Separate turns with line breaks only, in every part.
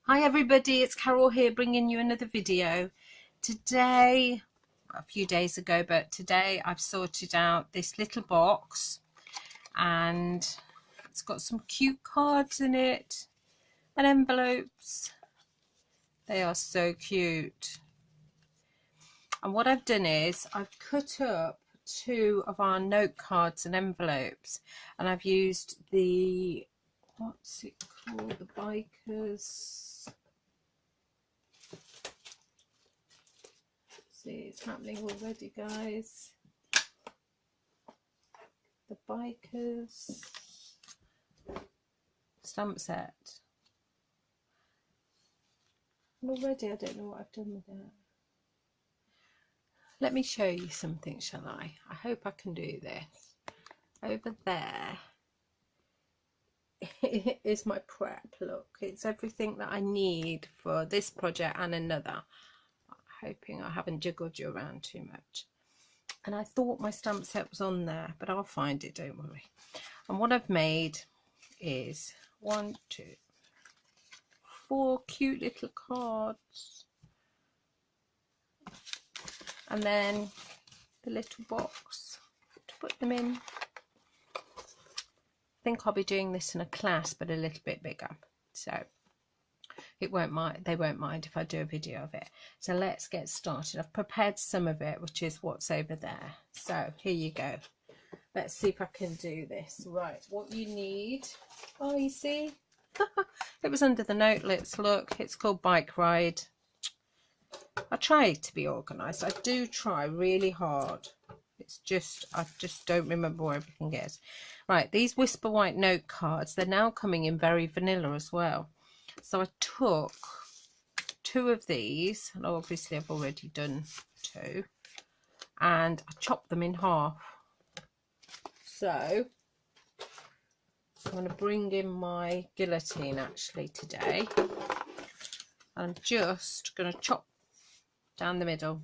Hi everybody, it's Carol here bringing you another video. Today, a few days ago, but today I've sorted out this little box and it's got some cute cards in it and envelopes. They are so cute. And what I've done is I've cut up two of our note cards and envelopes, and I've used the, what's it called, the bikers. See, it's happening already, guys. The bikers stamp set. And already I don't know what I've done with it. Let me show you something, shall I? I hope I can do this. Over there is my prep. Look, it's everything that I need for this project and another. Hoping I haven't jiggled you around too much. And I thought my stamp set was on there, but I'll find it, don't worry. And what I've made is 1, 2, 4 cute little cards, and then the little box to put them in. I think I'll be doing this in a class, but a little bit bigger, so they won't mind if I do a video of it. So let's get started. I've prepared some of it, which is what's over there. So here you go. Let's see if I can do this. Right, what you need, oh, you see, it was under the notelets. Look, it's called Bike Ride. I try to be organised. I do try really hard. It's just, I just don't remember where everything is. Right, these Whisper White note cards, they're now coming in very vanilla as well. So I took 2 of these, and obviously I've already done 2, and I chopped them in half. So I'm going to bring in my guillotine actually today. I'm just going to chop down the middle.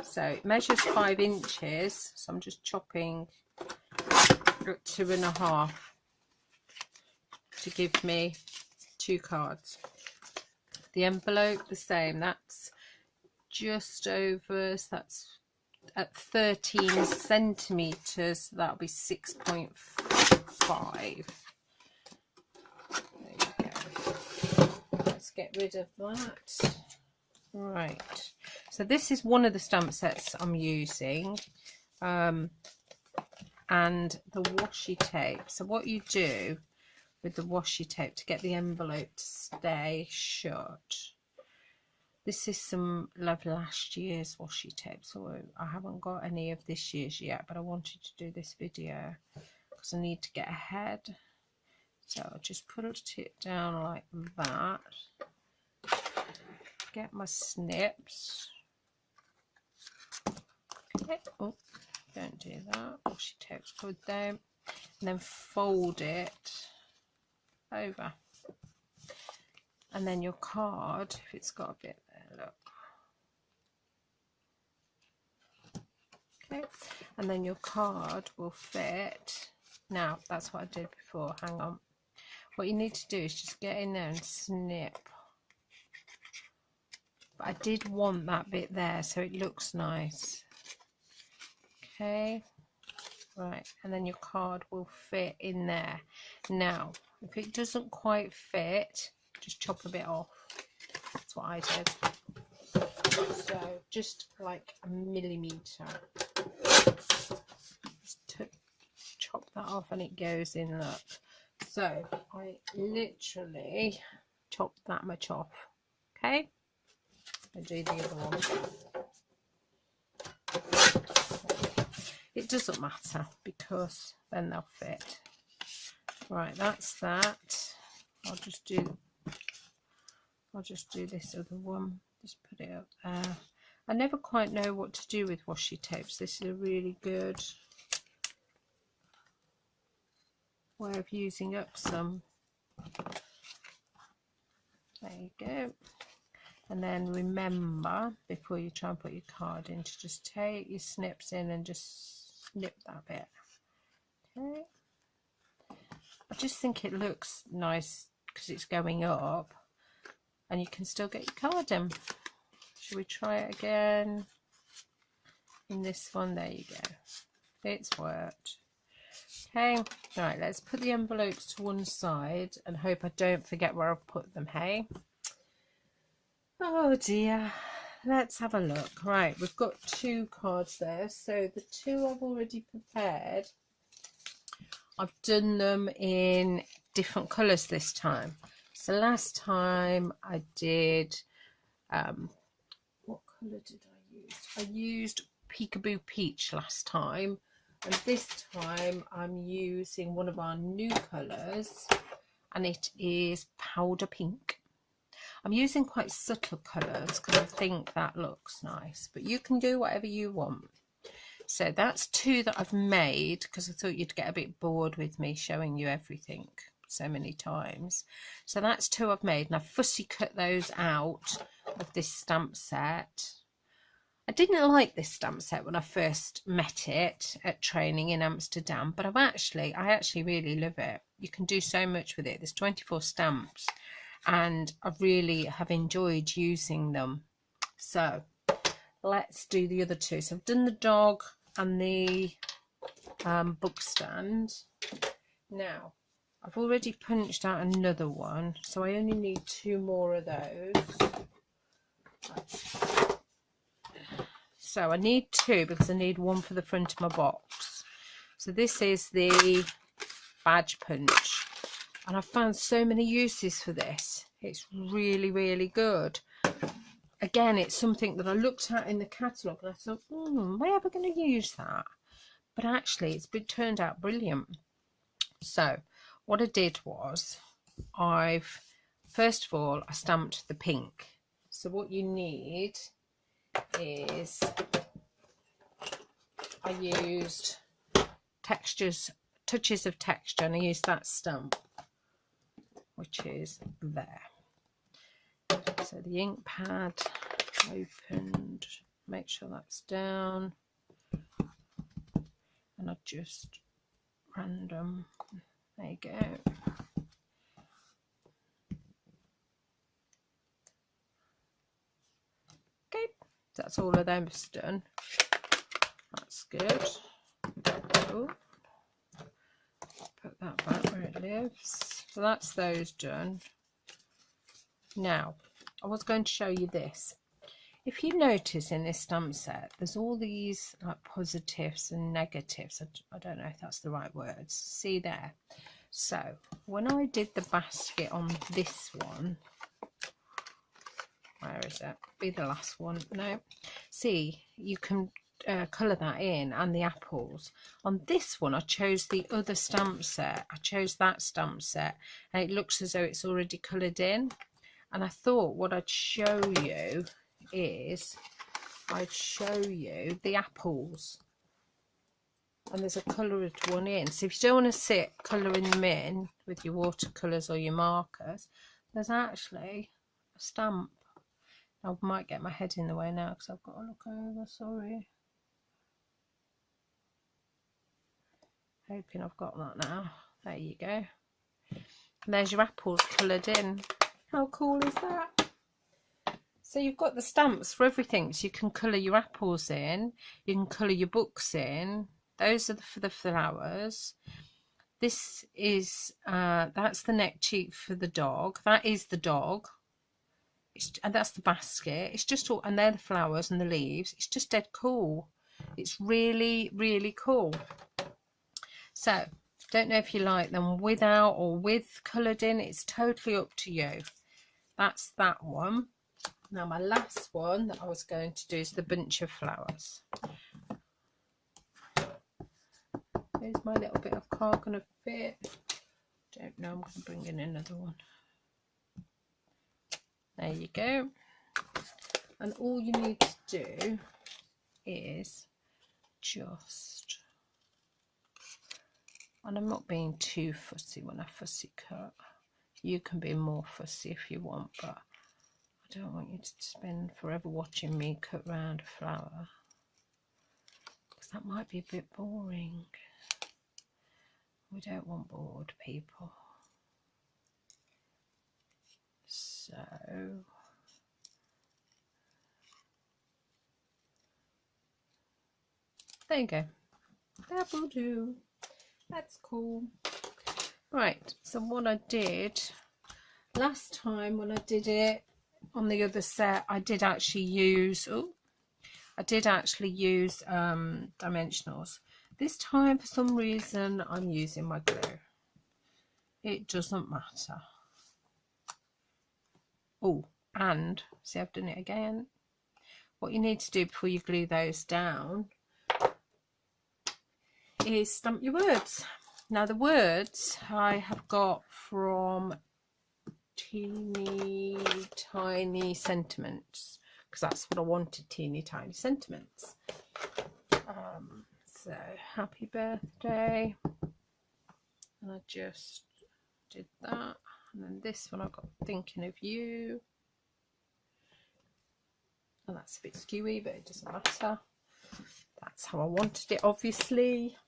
So it measures 5 inches, so I'm just chopping at 2.5 to give me 2 cards. The envelope the same, that's just over, so that's at 13 centimeters, so that'll be 6.5. There you go. Let's get rid of that. Right, so this is one of the stamp sets I'm using, and the washi tape. So what you do with the washi tape to get the envelope to stay shut, this is some of last year's washi tape, so I haven't got any of this year's yet, but I wanted to do this video because I need to get ahead. So I'll just put it down like that, get my snips. Okay. Oh, don't do that, washi tape's good though. And then fold it over, and then your card, if it's got a bit there, look, okay, and then your card will fit. Now that's what I did before, hang on. What you need to do is just get in there and snip, but I did want that bit there so it looks nice. Okay, right, and then your card will fit in there. Now if it doesn't quite fit, just chop a bit off. That's what I did. So just like a millimetre, just to chop that off, and it goes in. Look, so I literally chopped that much off. Okay, I do the other one. It doesn't matter because then they'll fit. Right, that's that. I'll just do this other one, just put it up there. I never quite know what to do with washi tapes. This is a really good way of using up some. There you go. And then remember, before you try and put your card in, to just take your snips in and just snip that bit. Okay, I just think it looks nice because it's going up, and you can still get your card in. Should we try it again? In this one, there you go. It's worked. Okay, right, let's put the envelopes to one side and hope I don't forget where I've put them, hey? Oh dear. Let's have a look. Right, we've got 2 cards there. So the 2 I've already prepared, I've done them in different colours this time. So last time I did, what colour did I use? I used Peekaboo Peach last time. And this time I'm using one of our new colours, and it is Powder Pink. I'm using quite subtle colours because I think that looks nice, but you can do whatever you want. So that's 2 that I've made because I thought you'd get a bit bored with me showing you everything so many times. So that's 2 I've made, and I fussy cut those out of this stamp set. I didn't like this stamp set when I first met it at training in Amsterdam, but I actually really love it. You can do so much with it. There's 24 stamps, and I really have enjoyed using them. So let's do the other 2. So I've done the dog and the book stand. Now I've already punched out another one, so I only need 2 more of those. So I need 2 because I need 1 for the front of my box. So this is the badge punch, and I've found so many uses for this. It's really, really good. Again, it's something that I looked at in the catalogue and I thought, am I ever going to use that? But actually, it's turned out brilliant. So what I did was, first of all, I stamped the pink. So what you need is, I used touches of texture, and I used that stamp, which is there. So the ink pad opened, make sure that's down, and I just random, there you go. Okay, that's all of them done. That's good. Oh, put that back where it lives. So that's those done. Now, I was going to show you this. If you notice in this stamp set, there's all these like positives and negatives. I don't know if that's the right words. See there? So when I did the basket on this one, where is it? Be the last one. No. See, you can colour that in, and the apples. On this one, I chose the other stamp set. I chose that stamp set, and it looks as though it's already coloured in. And I thought what I'd show you is, I'd show you the apples. And there's a coloured one in. So if you don't want to sit colouring them in with your watercolours or your markers, there's actually a stamp. I might get my head in the way now because I've got to look over, sorry. Hoping I've got that now. There you go. And there's your apples coloured in. How cool is that? So you've got the stamps for everything. So you can colour your apples in, you can colour your books in. Those are for the flowers. This is, that's the neck cheek for the dog. That is the dog. And that's the basket. It's just all, and they're the flowers and the leaves. It's just dead cool. It's really, really cool. So don't know if you like them without or with coloured in. It's totally up to you. That's that one. Now my last one that I was going to do is the bunch of flowers. Here's my little bit of card gonna fit. Don't know, I'm going to bring in another one. There you go. And all you need to do is just, and I'm not being too fussy when I fussy cut. You can be more fussy if you want, but I don't want you to spend forever watching me cut round a flower, because that might be a bit boring. We don't want bored people. So there you go, that will do. That's cool. Right, so what I did last time when I did it on the other set, I did actually use dimensionals. This time for some reason I'm using my glue. It doesn't matter. Oh, and see, I've done it again. What you need to do before you glue those down is stamp your words. Now the words I have got from Teeny Tiny Sentiments, because that's what I wanted, Teeny Tiny Sentiments. So happy birthday, and I just did that, and then this one I got thinking of you, and that's a bit skewy, but it doesn't matter. That's how I wanted it, obviously.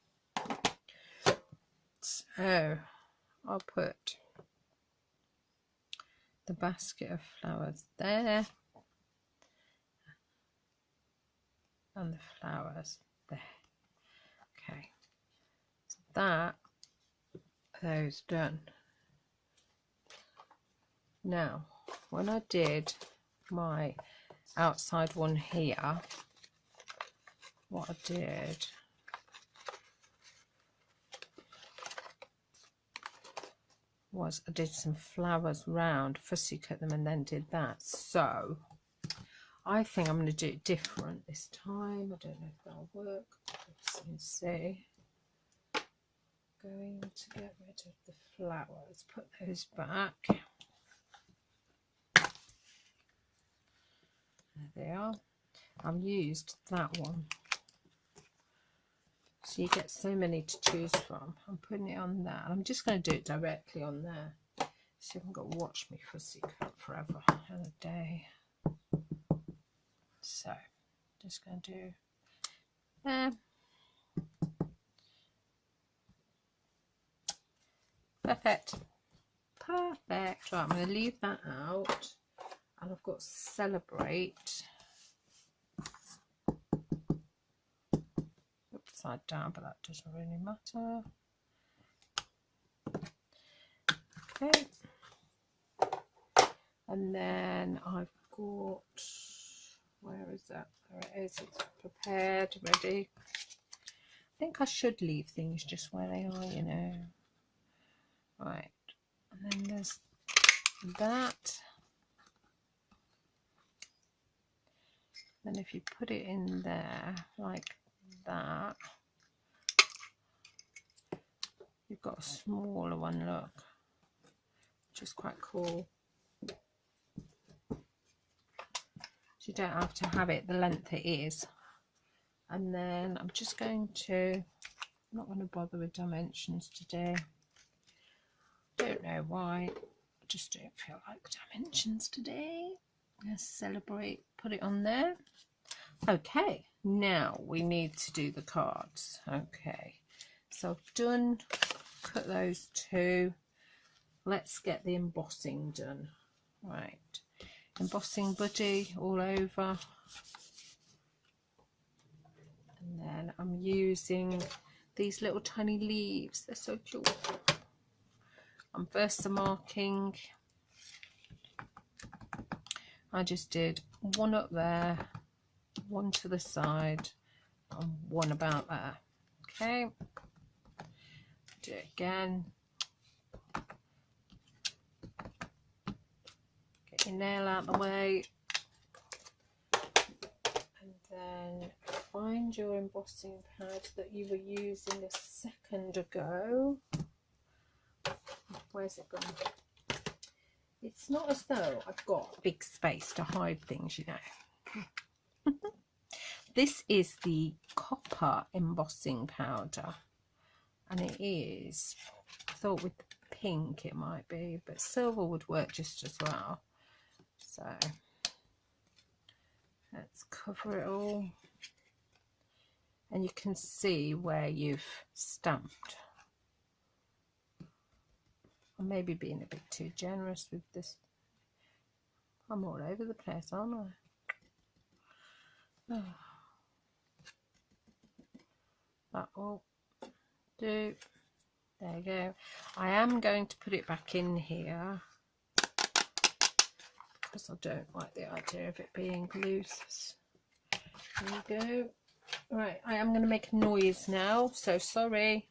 So I'll put the basket of flowers there and the flowers there. Okay, so those done. Now when I did my outside one here, what I did was I did some flowers round, fussy cut them, and then did that. So I think I'm going to do it different this time. I don't know if that'll work. Let's see. Going to get rid of the flowers, put those back. There they are. I've used that one. So you get so many to choose from. I'm putting it on there. I'm just going to do it directly on there. So you haven't got to watch me fussy cut forever and a day. So just going to do there. Perfect. Perfect. Right, I'm going to leave that out. And I've got Celebrate upside down, but that doesn't really matter. Okay. And then I've got, where is that? There it is. It's prepared, ready. I think I should leave things just where they are, you know. Right. And then there's that. Then if you put it in there like that, you've got a smaller one, look, which is quite cool. So you don't have to have it the length it is. And then I'm just going to, I'm not going to bother with dimensions today. Don't know why, I just don't feel like dimensions today. Let's Celebrate, put it on there. Okay, now we need to do the cards. Okay, so I've done, cut those two. Let's get the embossing done. Right, embossing buddy all over. And then I'm using these little tiny leaves. They're so cute. I'm Versamarking. I just did one up there, one to the side, and one about there. Okay, do it again. Get your nail out the way, and then find your embossing pad that you were using a second ago. Where's it gone? It's not as though I've got big space to hide things, you know. This is the copper embossing powder, and it is, I thought with the pink it might be, but silver would work just as well. So let's cover it all, and you can see where you've stamped. I may be being a bit too generous with this I'm all over the place, aren't I? Oh, that will do. There you go. I am going to put it back in here because I don't like the idea of it being loose. There you go. Right, I am going to make a noise now, so sorry.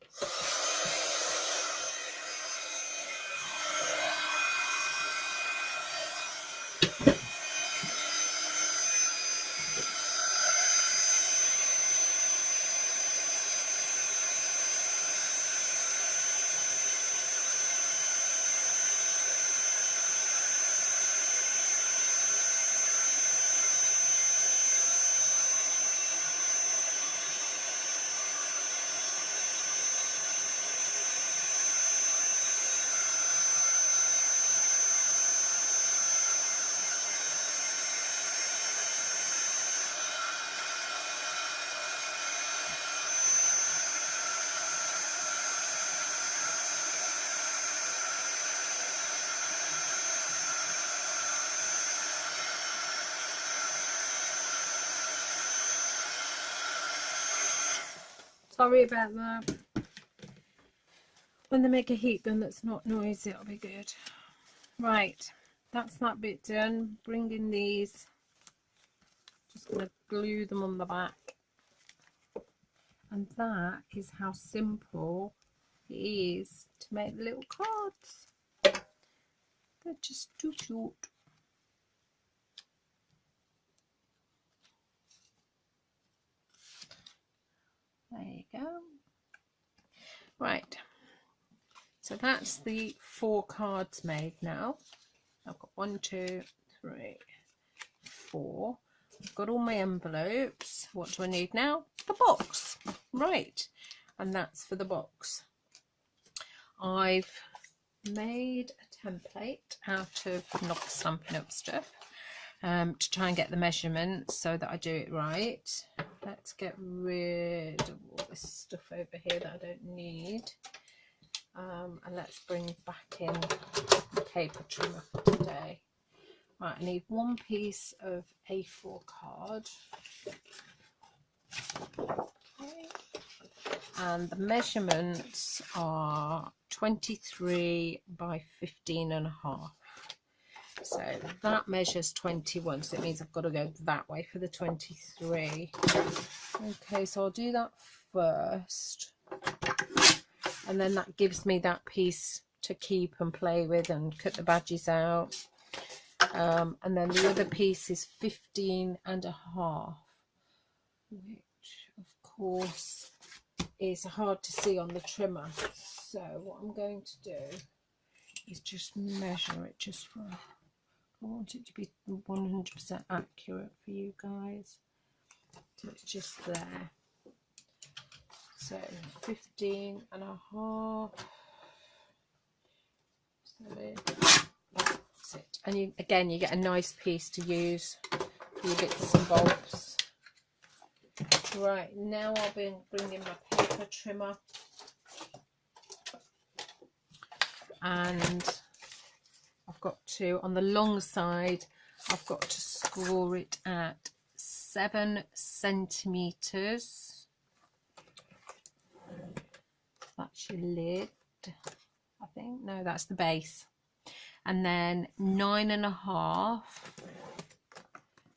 Sorry about that. When they make a heat gun that's not noisy, it'll be good. Right, that's that bit done. Bringing these, just going to glue them on the back. And that is how simple it is to make the little cards. They're just too cute. There you go. Right, so that's the 4 cards made now. I've got 1, 2, 3, 4. I've got all my envelopes. What do I need now? The box. Right, and that's for the box. I've made a template out of not Stampin' Up stuff to try and get the measurements so that I do it right. Let's get rid of all this stuff over here that I don't need, and let's bring back in the paper trimmer for today. Right, I need 1 piece of A4 card. Okay. And the measurements are 23 by 15.5. So that measures 21, so it means I've got to go that way for the 23. Okay, so I'll do that first, and then that gives me that piece to keep and play with and cut the badges out. And then the other piece is 15.5, which of course is hard to see on the trimmer. So what I'm going to do is just measure it just for, I want it to be 100% accurate for you guys. So it's just there. So 15.5. That's it. And you, again, you get a nice piece to use for your bits and bobs. Right, now I'll be bringing my paper trimmer, and I've got to, on the long side, I've got to score it at 7 centimeters. That's your lid, I think. No, that's the base. And then 9.5.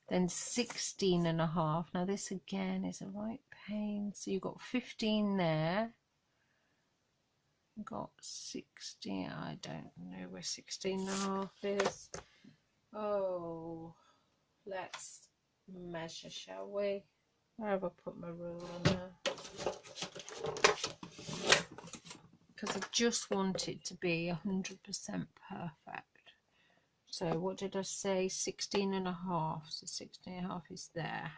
Then 16.5. Now this again is a right pain. So you've got 15 there. You've got 16. I don't know where 16.5 is. Oh, let's measure, shall we? Where have I put my rule on there? Because I just want it to be 100% perfect. So what did I say? 16.5. So 16.5 is there.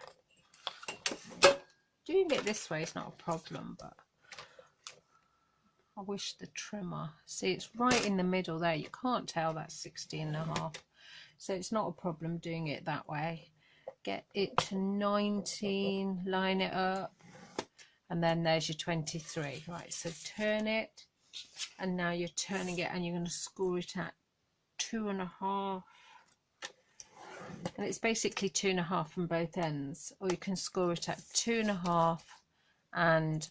Doing it this way is not a problem, but I wish the trimmer. See, it's right in the middle there. You can't tell that's 16.5. So it's not a problem doing it that way. Get it to 19, line it up, and then there's your 23. Right, so turn it, and now you're turning it, and you're going to score it at 2.5. and it's basically 2.5 from both ends, or you can score it at 2.5 and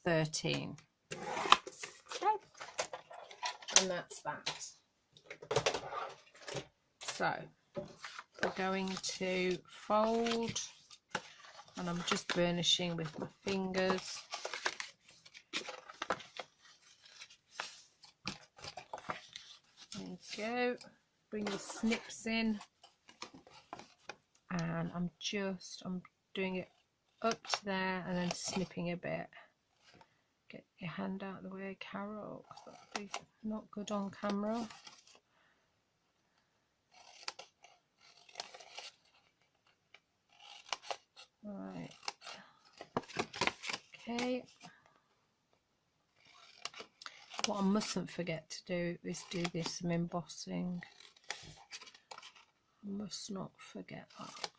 13. Okay, and that's that. So we're going to fold, and I'm just burnishing with my fingers. There you go. Bring your snips in, and I'm doing it up to there and then snipping a bit. Get your hand out of the way, Carol, because that'd be not good on camera. Right. Okay. What I mustn't forget to do is do this some embossing. I must not forget that,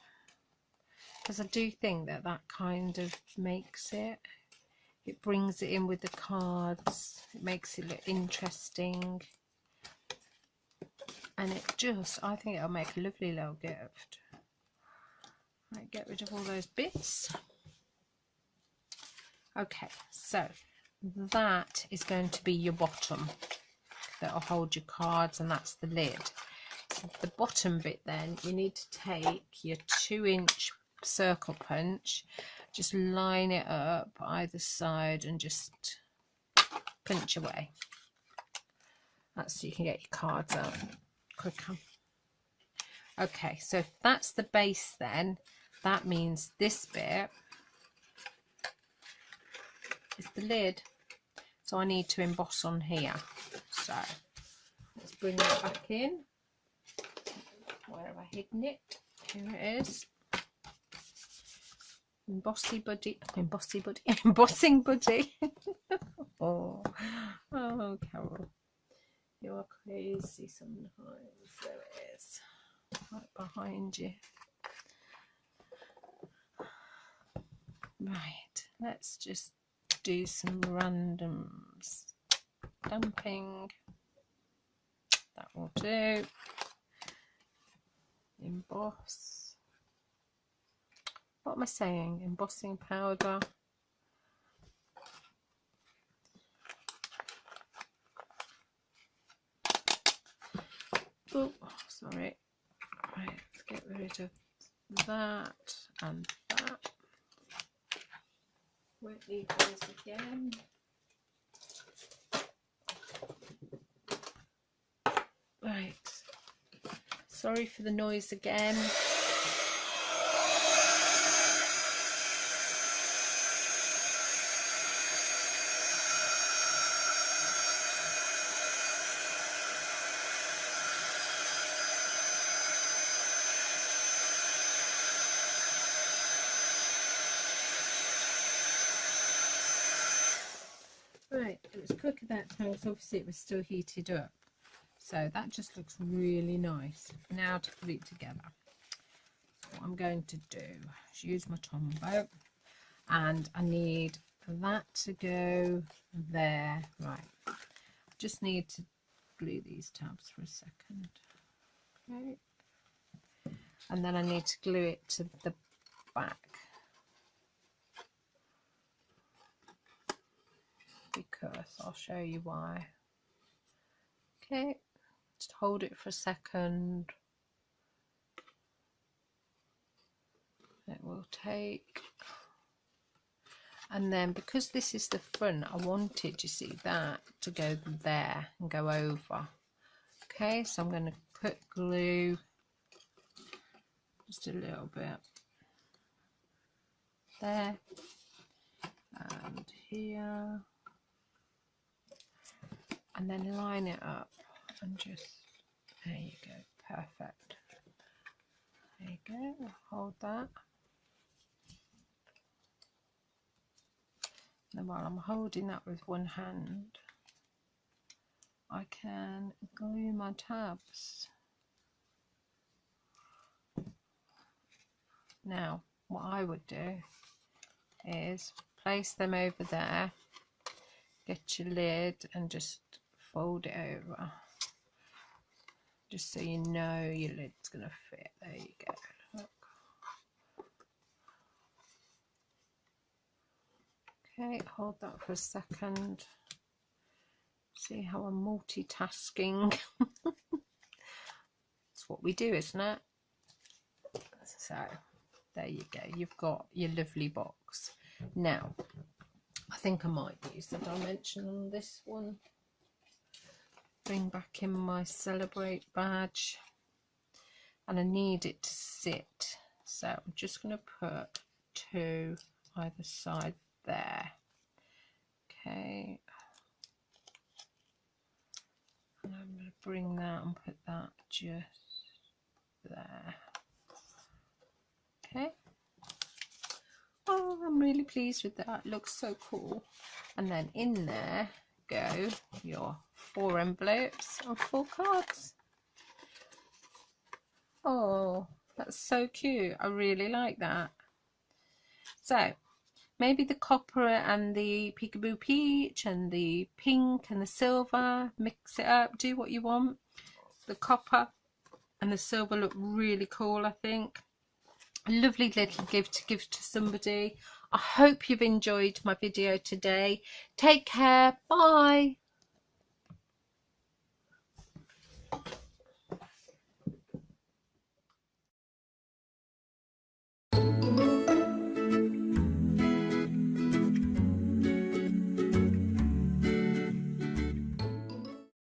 because I do think that that kind of makes it. It brings it in with the cards. It makes it look interesting, and it just, I think it'll make a lovely little gift. Right, get rid of all those bits. Okay, so that is going to be your bottom that'll hold your cards, and that's the lid. So the bottom bit, then you need to take your 2-inch circle punch, just line it up either side and just punch away. That's so you can get your cards out quicker. Okay, so if that's the base, then that means this bit is the lid. So I need to emboss on here. So let's bring that back in. Where have I hidden it? Here it is. Embossing buddy. oh, Carol, you are crazy sometimes. There it is, right behind you. Right, let's just do some random stamping. That will do. Emboss. What am I saying? Embossing powder. Oh, sorry. Right, let's get rid of that and that. Won't need those again. Right. Sorry for the noise again. Right, it was quicker that time, so obviously it was still heated up. So that just looks really nice. Now to put it together. So what I'm going to do is use my Tombow, and I need that to go there. Right, just need to glue these tabs for a second. Okay, and then I need to glue it to the back, because I'll show you why. Okay, just hold it for a second. It will take, and then because this is the front, I wanted, you see, that to go there and go over. Okay, so I'm going to put glue just a little bit there and here, and then line it up and just, there you go, perfect. There you go, hold that. And while I'm holding that with one hand, I can glue my tabs. Now, what I would do is place them over there, get your lid and just fold it over. just so you know your lid's going to fit. There you go. Look. Okay, hold that for a second. See how I'm multitasking. That's what we do, isn't it? So there you go, you've got your lovely box. Now I think I might use the dimension on this one. Bring back in my Celebrate badge, and I need it to sit, so I'm just going to put 2 either side there. Okay, and I'm going to bring that and put that just there. Okay. Oh, I'm really pleased with that. It looks so cool. And then in there go your 4 envelopes and 4 cards. Oh, that's so cute. I really like that. So maybe the copper and the peekaboo peach and the pink and the silver, mix it up, do what you want. The copper and the silver look really cool, I think. A lovely little gift to give to somebody. I hope you've enjoyed my video today. Take care. Bye.